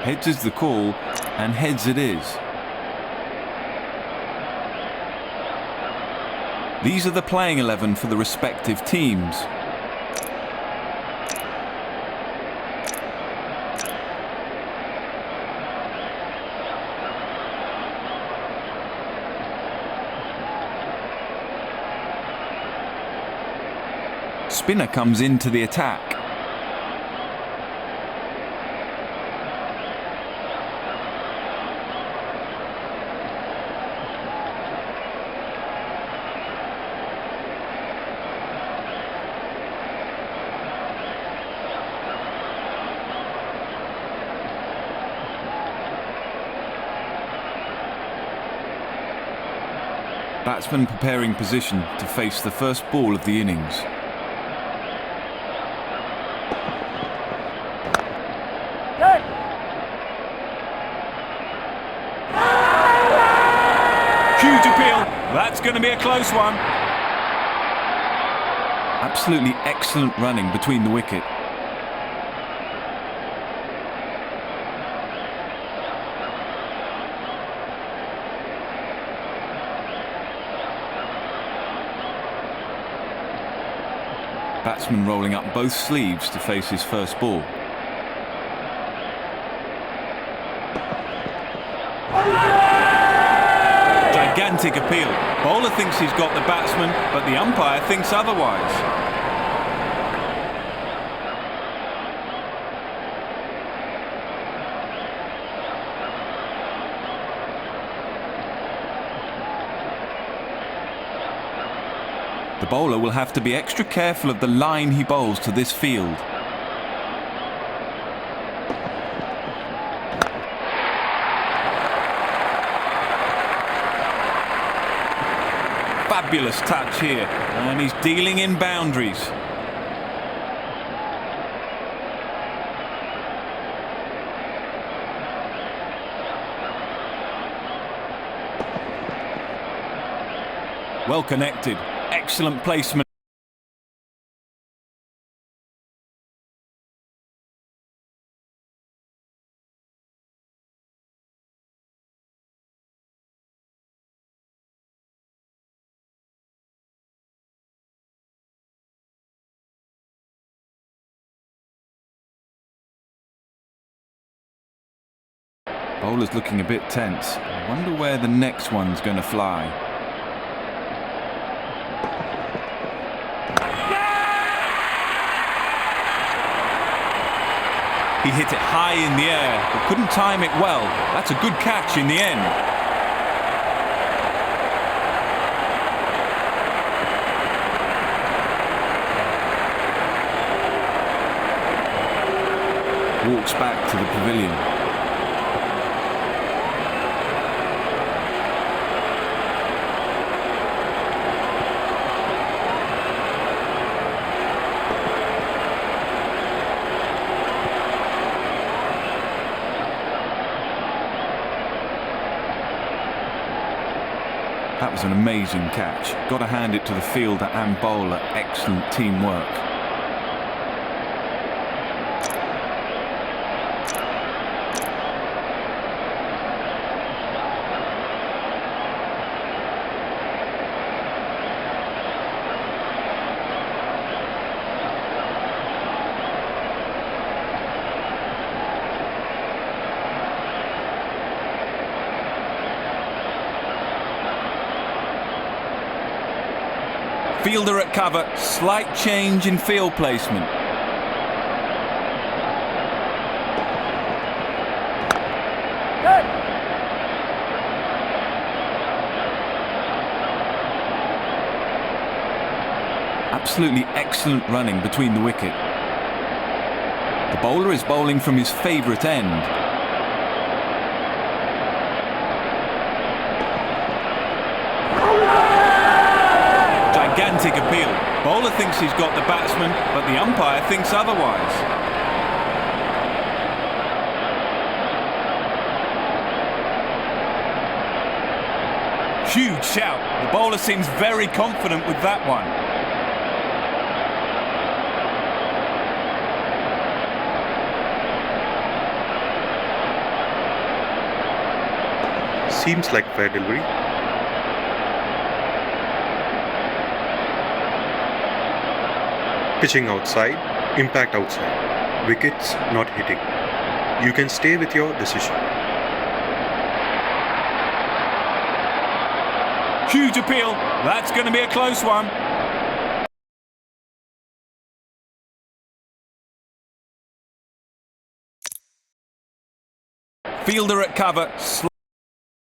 Heads is the call, and heads it is. These are the playing 11 for the respective teams. Spinner comes into the attack. Batsman preparing position to face the first ball of the innings. Huge appeal. That's going to be a close one. Absolutely excellent running between the wicket. Batsman rolling up both sleeves to face his first ball. Gigantic appeal. Bowler thinks he's got the batsman, but the umpire thinks otherwise. The bowler will have to be extra careful of the line he bowls to this field. Fabulous touch here, and he's dealing in boundaries. Well connected, excellent placement. Bowler's looking a bit tense. I wonder where the next one's going to fly. He hit it high in the air, but couldn't time it well. That's a good catch in the end. Walks back to the pavilion. That was an amazing catch. Got to hand it to the fielder and bowler. Excellent teamwork. Fielder at cover, slight change in field placement. Good. Absolutely excellent running between the wicket. The bowler is bowling from his favourite end. Gigantic appeal. Bowler thinks he's got the batsman, but the umpire thinks otherwise. Huge shout. The bowler seems very confident with that one. Seems like fair delivery. Pitching outside, impact outside. Wickets not hitting. You can stay with your decision. Huge appeal. That's going to be a close one. Fielder at cover.